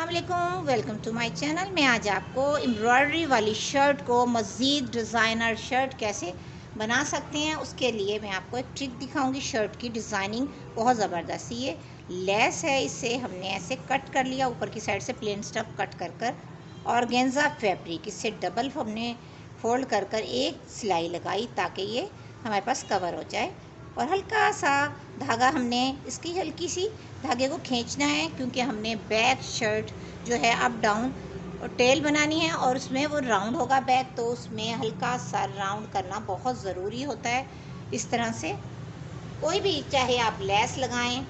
अस्सलामुअलैकुम, welcome to my channel. मैं आज आपको एम्ब्रॉयडरी वाली शर्ट को मज़ीद डिज़ाइनर शर्ट कैसे बना सकते हैं उसके लिए मैं आपको एक ट्रिक दिखाऊंगी। शर्ट की डिज़ाइनिंग बहुत ज़बरदस्त, ये लेस है, इसे हमने ऐसे कट कर लिया, ऊपर की साइड से प्लेन स्टफ कट कर कर ऑर्गेन्जा फैब्रिक इससे डबल हमने फोल्ड कर कर एक सिलाई लगाई ताकि ये हमारे पास कवर हो जाए। और हल्का सा धागा हमने इसकी हल्की सी धागे को खींचना है क्योंकि हमने बैक शर्ट जो है अप डाउन और टेल बनानी है और उसमें वो राउंड होगा बैक, तो उसमें हल्का सा राउंड करना बहुत ज़रूरी होता है। इस तरह से कोई भी, चाहे आप लेस लगाएं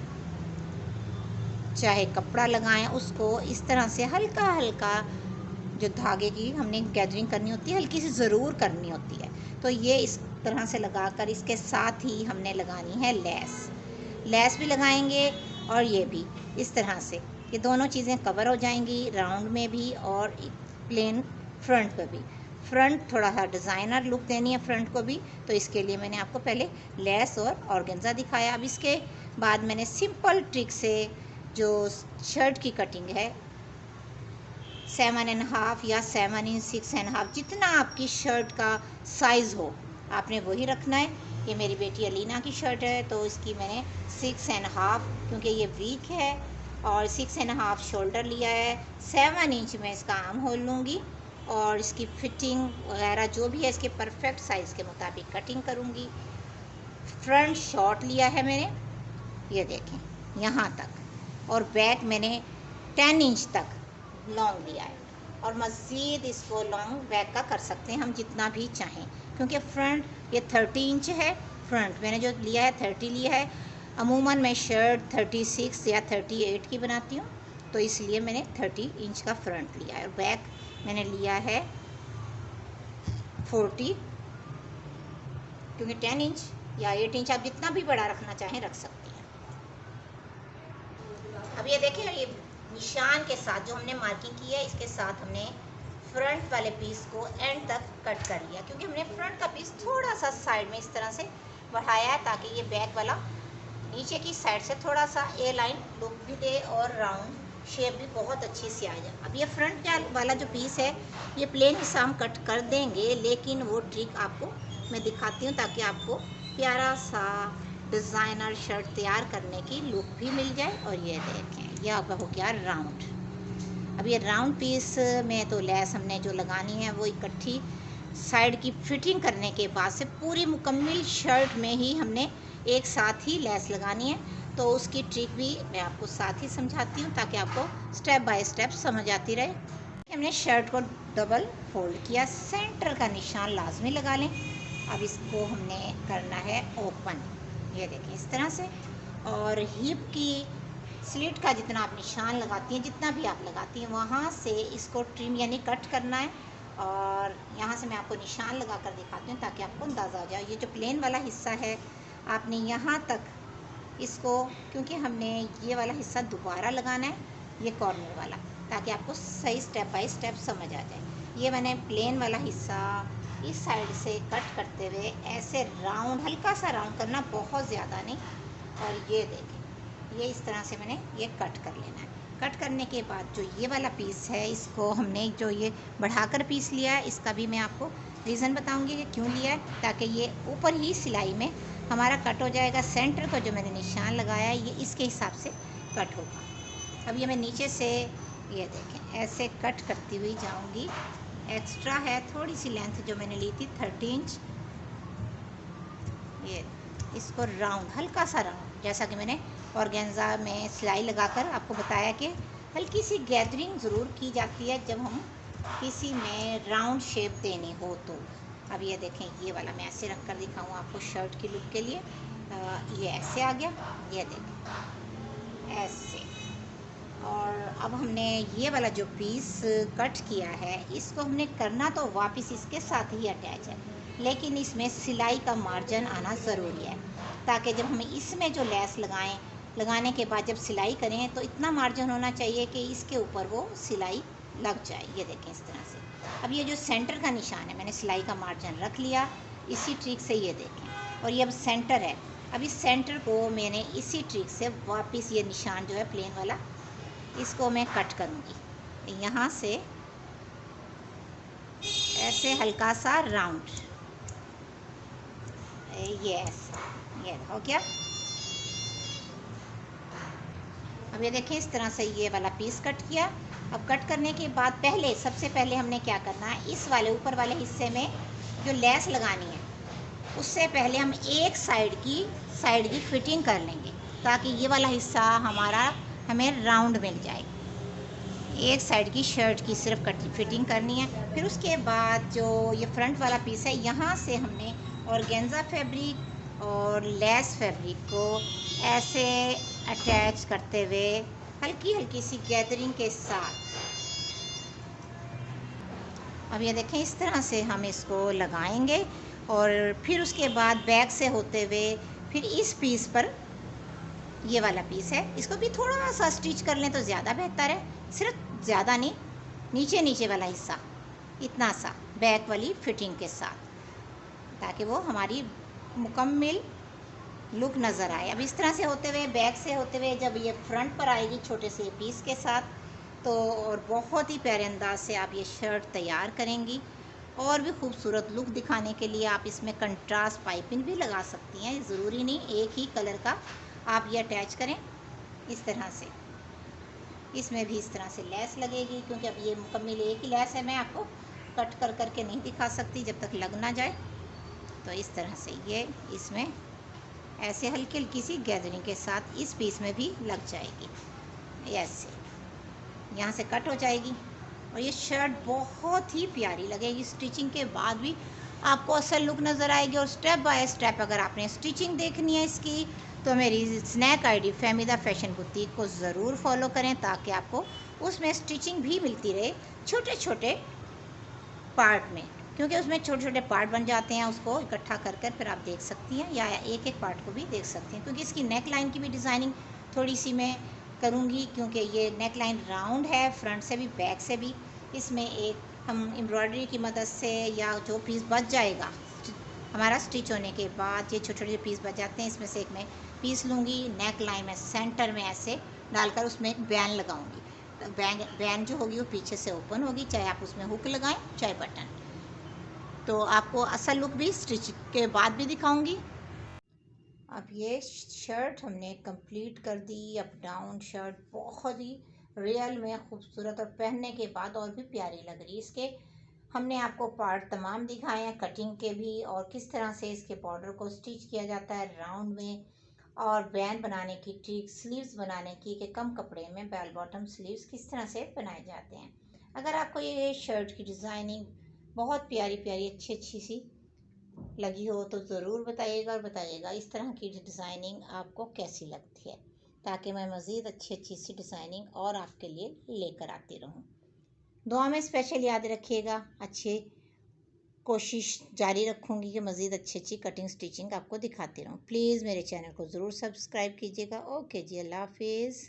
चाहे कपड़ा लगाएं, उसको इस तरह से हल्का हल्का जो धागे की हमने गैदरिंग करनी होती है हल्की सी ज़रूर करनी होती है। तो ये इस तरह से लगाकर इसके साथ ही हमने लगानी है लेस भी लगाएंगे और ये भी इस तरह से, ये दोनों चीज़ें कवर हो जाएंगी राउंड में भी और प्लेन फ्रंट पे भी। फ्रंट थोड़ा सा डिज़ाइनर लुक देनी है फ्रंट को भी, तो इसके लिए मैंने आपको पहले लेस और ऑर्गेन्जा दिखाया। अब इसके बाद मैंने सिंपल ट्रिक से जो शर्ट की कटिंग है 7.5 या 7 इंच 6.5, जितना आपकी शर्ट का साइज़ हो आपने वही रखना है। ये मेरी बेटी अलीना की शर्ट है तो इसकी मैंने 6.5, क्योंकि ये वीक है, और 6.5 शोल्डर लिया है। 7 इंच में इसका आर्म होल लूँगी और इसकी फिटिंग वगैरह जो भी है इसके परफेक्ट साइज़ के मुताबिक कटिंग करूँगी। फ्रंट शॉर्ट लिया है मैंने, ये देखें यहाँ तक, और बैक मैंने 10 इंच तक लॉन्ग लिया है और मज़ीद इसको लॉन्ग बैक का कर सकते हैं हम जितना भी चाहें, क्योंकि फ्रंट ये 30 इंच है। फ्रंट मैंने जो लिया है 30 लिया है। अमूमन मैं शर्ट 36 या 38 की बनाती हूँ, तो इसलिए मैंने 30 इंच का फ्रंट लिया है और बैक मैंने लिया है 40, क्योंकि 10 इंच या 8 इंच आप जितना भी बड़ा रखना चाहें रख सकती हैं। अब ये देखें, ये निशान के साथ जो हमने मार्किंग की है इसके साथ हमने फ्रंट वाले पीस को एंड तक कट कर लिया, क्योंकि हमने फ्रंट का पीस थोड़ा सा साइड में इस तरह से बढ़ाया है ताकि ये बैक वाला नीचे की साइड से थोड़ा सा ए लाइन लुक भी दे और राउंड शेप भी बहुत अच्छी सी आ जाए। अब ये फ्रंट वाला जो पीस है ये प्लेन हिस्सा हम कट कर देंगे, लेकिन वो ट्रिक आपको मैं दिखाती हूँ ताकि आपको प्यारा सा डिज़ाइनर शर्ट तैयार करने की लुक भी मिल जाए। और ये देखें, यह आपका हो गया राउंड। अब ये राउंड पीस में तो लेस हमने जो लगानी है वो इकट्ठी साइड की फिटिंग करने के बाद से पूरी मुकम्मल शर्ट में ही हमने एक साथ ही लेस लगानी है। तो उसकी ट्रिक भी मैं आपको साथ ही समझाती हूँ ताकि आपको स्टेप बाय स्टेप समझ आती रहे। हमने शर्ट को डबल फोल्ड किया, सेंटर का निशान लाजमी लगा लें। अब इसको हमने करना है ओपन, ये देखें इस तरह से, और हिप की स्लिट का जितना आप निशान लगाती हैं, जितना भी आप लगाती हैं, वहाँ से इसको ट्रिम यानी कट करना है। और यहाँ से मैं आपको निशान लगा कर दिखाती हूँ ताकि आपको अंदाज़ा हो जाए। ये जो प्लेन वाला हिस्सा है आपने यहाँ तक इसको, क्योंकि हमने ये वाला हिस्सा दोबारा लगाना है, ये कॉर्नर वाला, ताकि आपको सही स्टेप बाय स्टेप समझ आ जाए। ये मैंने प्लेन वाला हिस्सा इस साइड से कट करते हुए ऐसे राउंड, हल्का सा राउंड करना, बहुत ज़्यादा नहीं। और ये देखें, ये इस तरह से मैंने ये कट कर लेना है। कट करने के बाद जो ये वाला पीस है इसको हमने जो ये बढ़ाकर पीस लिया है, इसका भी मैं आपको रीज़न बताऊंगी कि क्यों लिया है, ताकि ये ऊपर ही सिलाई में हमारा कट हो जाएगा। सेंटर को जो मैंने निशान लगाया है ये इसके हिसाब से कट होगा। अब ये मैं नीचे से, ये देखें, ऐसे कट करती हुई जाऊँगी। एक्स्ट्रा है थोड़ी सी लेंथ जो मैंने ली थी 30 इंच, ये इसको राउंड, हल्का सा राउंड, जैसा कि मैंने ऑर्गेन्जा में सिलाई लगाकर आपको बताया कि हल्की सी गैदरिंग ज़रूर की जाती है जब हम किसी में राउंड शेप देनी हो तो। अब ये देखें, ये वाला मैं ऐसे रख कर दिखाऊँ आपको शर्ट की लुक के लिए। ये ऐसे आ गया, ये देखें ऐसे। और अब हमने ये वाला जो पीस कट किया है इसको हमने करना तो वापस इसके साथ ही अटैच है, लेकिन इसमें सिलाई का मार्जिन आना ज़रूरी है, ताकि जब हम इसमें जो लेस लगाने के बाद जब सिलाई करें तो इतना मार्जिन होना चाहिए कि इसके ऊपर वो सिलाई लग जाए। ये देखें इस तरह से। अब ये जो सेंटर का निशान है मैंने सिलाई का मार्जिन रख लिया इसी ट्रिक से, ये देखें, और ये अब सेंटर है। अब इस सेंटर को मैंने इसी ट्रिक से वापस ये निशान जो है प्लेन वाला इसको मैं कट करूँगी यहाँ से ऐसे हल्का सा राउंड, ये हो गया। अब ये देखें इस तरह से ये वाला पीस कट किया। अब कट करने के बाद सबसे पहले हमने क्या करना है, इस वाले ऊपर वाले हिस्से में जो लेस लगानी है उससे पहले हम एक साइड की फिटिंग कर लेंगे, ताकि ये वाला हिस्सा हमें राउंड मिल जाए। एक साइड की शर्ट की सिर्फ फिटिंग करनी है। फिर उसके बाद जो ये फ्रंट वाला पीस है, यहाँ से हमने ऑर्गेन्जा फैब्रिक और लेस फैब्रिक को ऐसे अटैच करते हुए हल्की हल्की सी गैदरिंग के साथ, अब ये देखें इस तरह से हम इसको लगाएंगे। और फिर उसके बाद बैक से होते हुए फिर इस पीस पर, ये वाला पीस है, इसको भी थोड़ा सा स्टिच कर लें तो ज़्यादा बेहतर है, सिर्फ ज़्यादा नहीं, नीचे वाला हिस्सा इतना सा बैक वाली फिटिंग के साथ, ताकि वो हमारी मुकम्मल लुक नज़र आए। अब इस तरह से होते हुए बैक से होते हुए जब ये फ्रंट पर आएगी छोटे से पीस के साथ, तो और बहुत ही प्यारे अंदाज से आप ये शर्ट तैयार करेंगी। और भी खूबसूरत लुक दिखाने के लिए आप इसमें कंट्रास्ट पाइपिंग भी लगा सकती हैं, ज़रूरी नहीं एक ही कलर का आप ये अटैच करें। इस तरह से इसमें भी इस तरह से लेस लगेगी, क्योंकि अब ये मुकम्मल एक ही लेस है, मैं आपको कट कर करके नहीं दिखा सकती जब तक लग ना जाए। तो इस तरह से ये इसमें ऐसे हल्की हल्की सी गैदरिंग के साथ इस पीस में भी लग जाएगी, ऐसे यहाँ से कट हो जाएगी। और ये शर्ट बहुत ही प्यारी लगेगी, स्टिचिंग के बाद भी आपको असल लुक नज़र आएगी। और स्टेप बाय स्टेप अगर आपने स्टिचिंग देखनी है इसकी, तो मेरी snack ID Fahmida fashion boutique को ज़रूर फॉलो करें, ताकि आपको उसमें स्टिचिंग भी मिलती रहे छोटे छोटे पार्ट में, क्योंकि उसमें छोटे छोटे पार्ट बन जाते हैं। उसको इकट्ठा कर कर फिर आप देख सकती हैं, या एक एक पार्ट को भी देख सकती हैं। क्योंकि इसकी नेक लाइन की भी डिज़ाइनिंग थोड़ी सी मैं करूँगी, क्योंकि ये नेक लाइन राउंड है, फ्रंट से भी बैक से भी। इसमें एक हम एम्ब्रॉयडरी की मदद से, या जो पीस बच जाएगा हमारा स्टिच होने के बाद, ये छोटे छोटे पीस बच जाते हैं, इसमें से एक मैं पीस लूँगी, नेक लाइन में सेंटर में ऐसे डालकर उसमें एक बैन लगाऊँगी। तो बैन जो होगी वो पीछे से ओपन होगी, चाहे आप उसमें हुक लगाएं चाहे बटन। तो आपको असल लुक भी स्टिच के बाद भी दिखाऊंगी। अब ये शर्ट हमने कंप्लीट कर दी। अप डाउन शर्ट बहुत ही रियल में खूबसूरत और पहनने के बाद और भी प्यारी लग रही। इसके हमने आपको पार्ट तमाम दिखाए हैं, कटिंग के भी, और किस तरह से इसके बॉर्डर को स्टिच किया जाता है राउंड में, और बैन बनाने की ट्रिक, स्लीव्स बनाने की, कि कम कपड़े में बेल बॉटम स्लीव्स किस तरह से बनाए जाते हैं। अगर आपको ये शर्ट की डिज़ाइनिंग बहुत प्यारी प्यारी अच्छी अच्छी सी लगी हो तो ज़रूर बताइएगा, और बताइएगा इस तरह की डिज़ाइनिंग आपको कैसी लगती है, ताकि मैं मज़ीद अच्छी अच्छी सी डिज़ाइनिंग और आपके लिए लेकर आती रहूं। दुआ में स्पेशल याद रखिएगा, अच्छे कोशिश जारी रखूँगी कि मज़ीद अच्छी अच्छी कटिंग स्टिचिंग आपको दिखाती रहूँ। प्लीज़ मेरे चैनल को ज़रूर सब्सक्राइब कीजिएगा। ओके जी, अल्लाह हाफिज़।